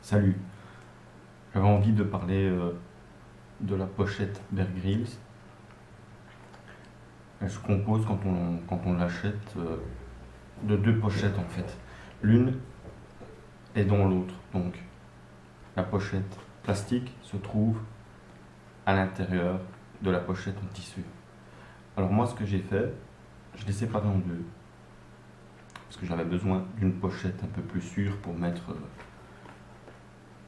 Salut, j'avais envie de parler de la pochette Bear Grylls. Elle se compose quand on l'achète de deux pochettes en fait. L'une est dans l'autre. Donc la pochette plastique se trouve à l'intérieur de la pochette en tissu. Alors moi ce que j'ai fait, je l'ai séparé en deux. Parce que j'avais besoin d'une pochette un peu plus sûre pour mettre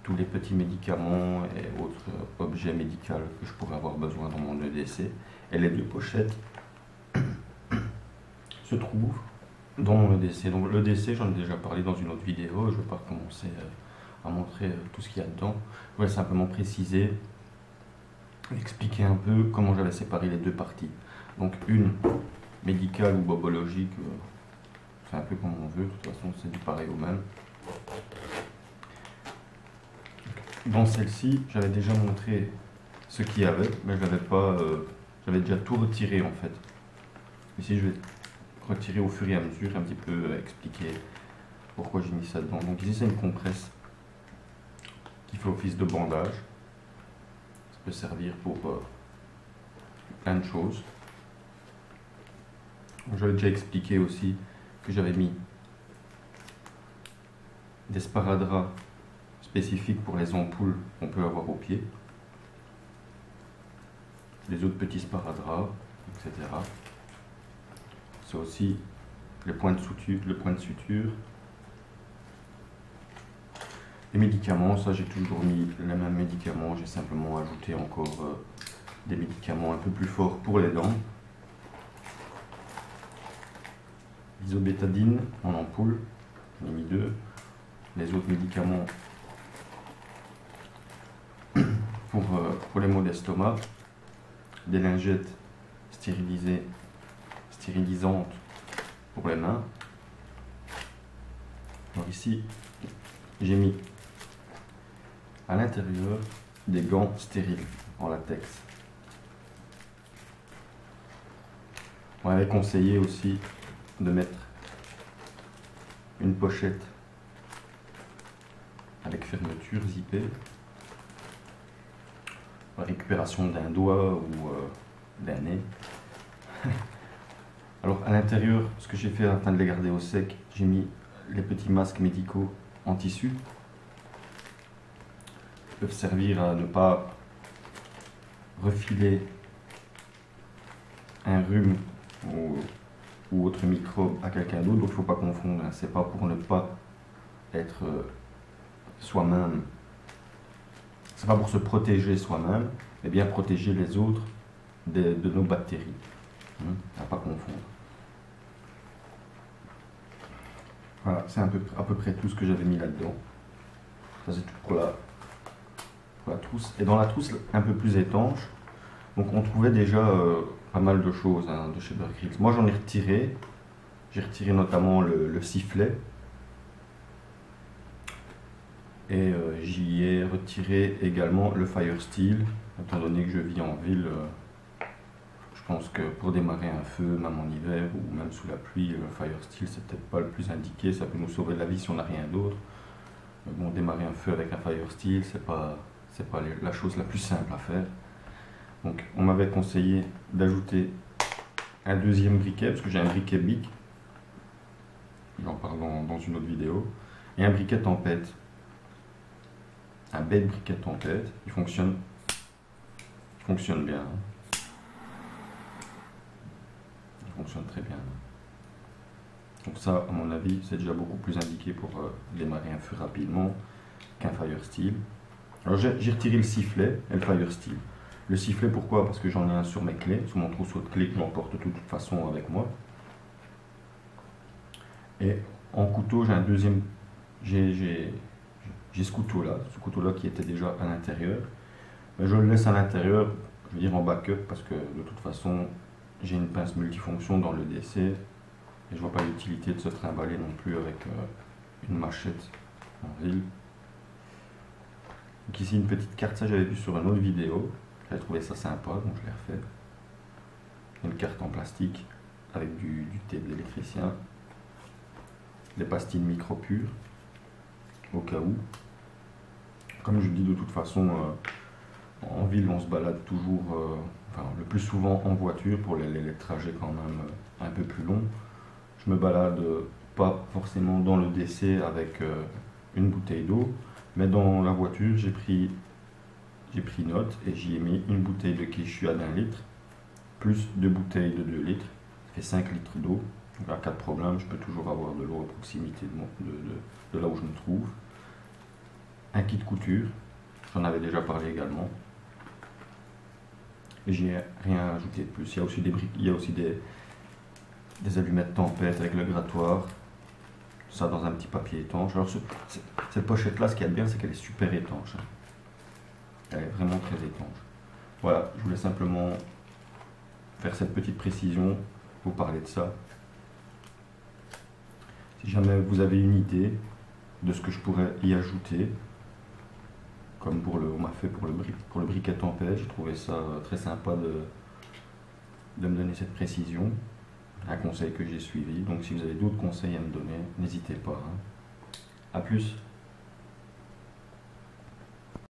tous les petits médicaments et autres objets médicaux que je pourrais avoir besoin dans mon EDC. Et les deux pochettes se trouvent dans mon EDC. Donc l'EDC, j'en ai déjà parlé dans une autre vidéo, je ne vais pas recommencer à montrer tout ce qu'il y a dedans. Je voulais simplement préciser, expliquer un peu comment j'avais séparé les deux parties. Donc une médicale ou bobologique, c'est un peu comme on veut, de toute façon c'est du pareil au même. Dans celle-ci, j'avais déjà montré ce qu'il y avait, mais je n'avais pas, j'avais déjà tout retiré en fait. Ici, je vais retirer au fur et à mesure, un petit peu expliquer pourquoi j'ai mis ça dedans. Donc ici, c'est une compresse qui fait office de bandage. Ça peut servir pour plein de choses. J'avais déjà expliqué aussi que j'avais mis des sparadraps spécifiques pour les ampoules qu'on peut avoir au pied, les autres petits sparadraps, etc. C'est aussi le point de suture. Les médicaments, ça j'ai toujours mis les mêmes médicaments, j'ai simplement ajouté encore des médicaments un peu plus forts pour les dents. L'isobétadine en ampoule, j'en ai mis 2. Les autres médicaments pour les maux d'estomac, des lingettes stérilisantes pour les mains. Alors ici, j'ai mis à l'intérieur des gants stériles en latex. On m'avait conseillé aussi de mettre une pochette avec fermeture zippée, récupération d'un doigt ou d'un nez. Alors à l'intérieur, ce que j'ai fait afin de les garder au sec, j'ai mis les petits masques médicaux en tissu. Ils peuvent servir à ne pas refiler un rhume ou autre microbe à quelqu'un d'autre, donc il ne faut pas confondre. C'est pas pour ne pas être soi-même, c'est pas pour se protéger soi-même, mais bien protéger les autres de nos bactéries. À pas confondre. Voilà, c'est à peu près tout ce que j'avais mis là-dedans. Ça c'est tout pour la trousse. Et dans la trousse un peu plus étanche, donc on trouvait déjà pas mal de choses de chez Bear Grylls. Moi j'en ai retiré. J'ai retiré notamment le sifflet. Et j'y ai retiré également le Fire Steel, étant donné que je vis en ville. Je pense que pour démarrer un feu, même en hiver ou même sous la pluie, le Fire Steel c'est peut-être pas le plus indiqué, ça peut nous sauver la vie si on n'a rien d'autre. Mais bon, démarrer un feu avec un Fire Steel, c'est pas la chose la plus simple à faire. Donc on m'avait conseillé d'ajouter un deuxième briquet, parce que j'ai un briquet Bic, j'en parle dans une autre vidéo, et un briquet Tempête. Un bête briquet Tempête, il fonctionne bien. Il fonctionne très bien. Donc ça, à mon avis, c'est déjà beaucoup plus indiqué pour démarrer un feu rapidement qu'un Fire Steel. Alors j'ai retiré le sifflet et le Fire Steel. Le sifflet, pourquoi? Parce que j'en ai un sur mes clés, sur mon trousseau de clés que j'emporte de toute façon avec moi. Et en couteau, j'ai un deuxième... J'ai ce couteau-là qui était déjà à l'intérieur. Mais je le laisse à l'intérieur, je veux dire en backup, parce que de toute façon, j'ai une pince multifonction dans le DC. Et je vois pas l'utilité de se trimballer non plus avec une machette en ville. Donc ici une petite carte, ça j'avais vu sur une autre vidéo. J'avais trouvé ça sympa, donc je l'ai refait. Une carte en plastique avec du tape d'électricien. Des pastilles micro pures, au cas où. Comme je dis, de toute façon, en ville, on se balade toujours, enfin, le plus souvent en voiture pour les trajets quand même un peu plus longs. Je me balade pas forcément dans le décès avec une bouteille d'eau, mais dans la voiture, j'ai pris note et j'y ai mis une bouteille de Quechua d'1 litre, plus 2 bouteilles de 2 litres, ça fait 5 litres d'eau. Donc, en cas de problème, je peux toujours avoir de l'eau à proximité de là où je me trouve. Un kit couture, j'en avais déjà parlé également. Et j'ai rien ajouté de plus. Il y a aussi des allumettes tempête avec le grattoir. Ça dans un petit papier étanche. Alors cette pochette là, ce qu'il y a de bien, c'est qu'elle est super étanche. Elle est vraiment très étanche. Voilà, je voulais simplement faire cette petite précision, vous parler de ça. Si jamais vous avez une idée de ce que je pourrais y ajouter, comme on m'a fait pour le briquet tempête, j'ai trouvé ça très sympa de me donner cette précision, un conseil que j'ai suivi. Donc si vous avez d'autres conseils à me donner, n'hésitez pas. Hein. A plus.